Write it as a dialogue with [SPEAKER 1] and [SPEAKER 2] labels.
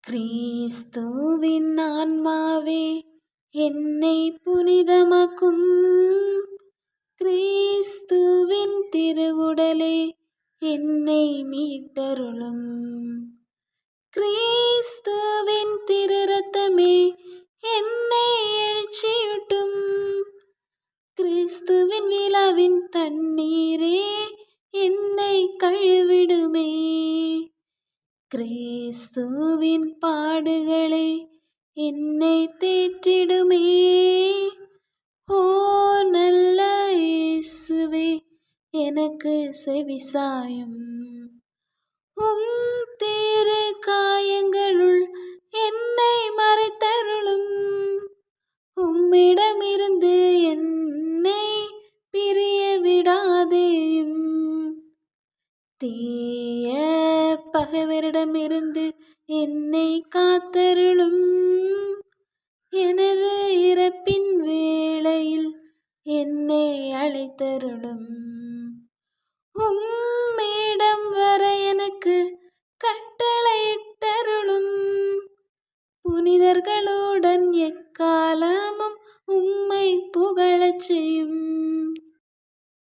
[SPEAKER 1] கிறிஸ்துவின் ஆன்மாவே என்னை புனிதமாக்கும். கிறிஸ்துவின் திருவுடலே என்னை மீட்டருளும். கிறிஸ்துவின் திரு ரத்தமே என்னை எழுச்சியூட்டும். கிறிஸ்துவின் விழாவின் தண்ணீரே என்னை கழுவிடுமே. கிறிஸ்துவின் பாடுகளே என்னை தேற்றிடுமே. ஓ நல்ல இயேசுவே, எனக்கு செவிசாயும். திரு காயங்களுள் என்னை மறைத்தருளும். உம்மிடமிருந்து என்னை பிரிய விடாதேயும். தீய பகைவரிடமிருந்து என்னை காத்தருளும். எனது இறப்பின் வேளையில் என்னை அழைத்தருளும். உம்மிடம் வர எனக்கு கட்டளையிட்டருளும். புனிதர்களுடன் எக்காலமும் உம்மை புகழச் செய்யும்.